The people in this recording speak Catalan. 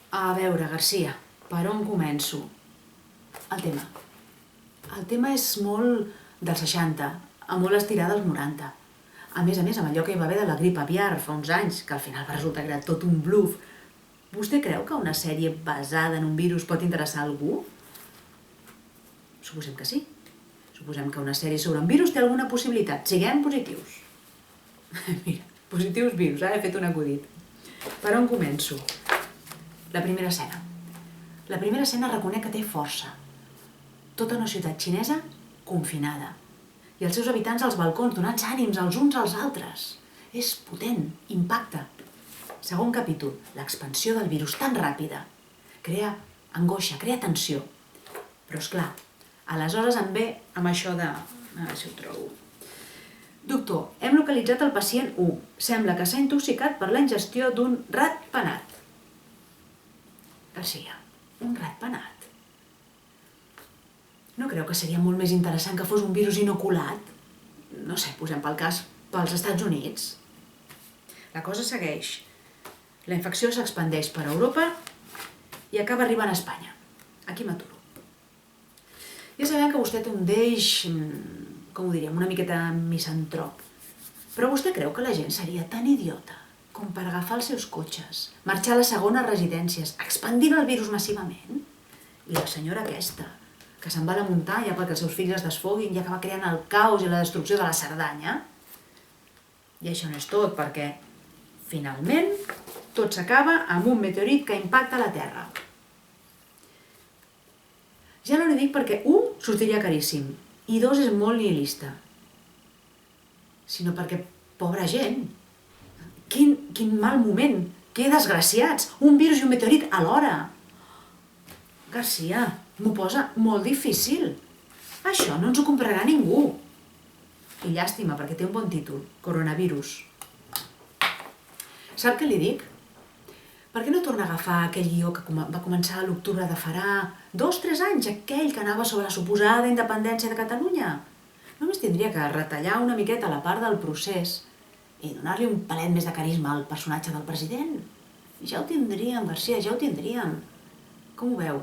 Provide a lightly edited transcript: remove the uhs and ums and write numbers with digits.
A veure, Garcia, per on començo? El tema. El tema és molt dels 60, a molt estirada als 90. A més, amb allò que hi va haver de la grip aviar fa uns anys, que al final va resultar que era tot un bluff. Vostè creu que una sèrie basada en un virus pot interessar a algú? Suposem que sí. Suposem que una sèrie sobre un virus té alguna possibilitat. Siguem positius. Mira, positius virus, he fet un acudit. Per on començo? La primera escena. La primera escena reconec que té força. Tota una ciutat xinesa confinada. I els seus habitants als balcons donats ànims els uns als altres. És potent, impacta. Segon capítol, l'expansió del virus tan ràpida. Crea angoixa, crea tensió. Però esclar, aleshores em ve amb això de... A veure si ho trobo. Doctor, hem localitzat el pacient 1. Sembla que s'ha intoxicat per la ingestió d'un rat penat. Garcia, un rat penat? No creu que seria molt més interessant que fos un virus inoculat? No sé, posem pel cas pels Estats Units. La cosa segueix. La infecció s'expandeix per Europa i acaba arribant a Espanya. Aquí m'aturo. Ja sabem que vostè té un deix, com ho diríem, una miqueta misantrop. Però vostè creu que la gent seria tan idiota com per agafar els seus cotxes, marxar a les segones residències, expandint el virus massivament? I la senyora aquesta, que se'n va a la muntanya perquè els seus fills es desfoguin i acaba creant el caos i la destrucció de la Cerdanya? I això no és tot, perquè, finalment, tot s'acaba amb un meteorit que impacta la Terra. Ja no li dic perquè, un, sortiria caríssim, i dos, és molt nihilista. Sinó perquè, pobra gent, quin mal moment, que desgraciats, un virus i un meteorit alhora. Garcia, m'ho posa molt difícil. Això no ens ho comprarà ningú. I llàstima, perquè té un bon títol, Coronavirus. Sap què li dic? Per què no torna a agafar aquell guió que va començar a l'octubre de farà 2-3 anys, aquell que anava sobre la suposada independència de Catalunya? Només tindria que retallar una miqueta la part del procés i donar-li un palet més de carisma al personatge del president. I ja ho tindríem, Garcia, ja ho tindríem. Com ho veu?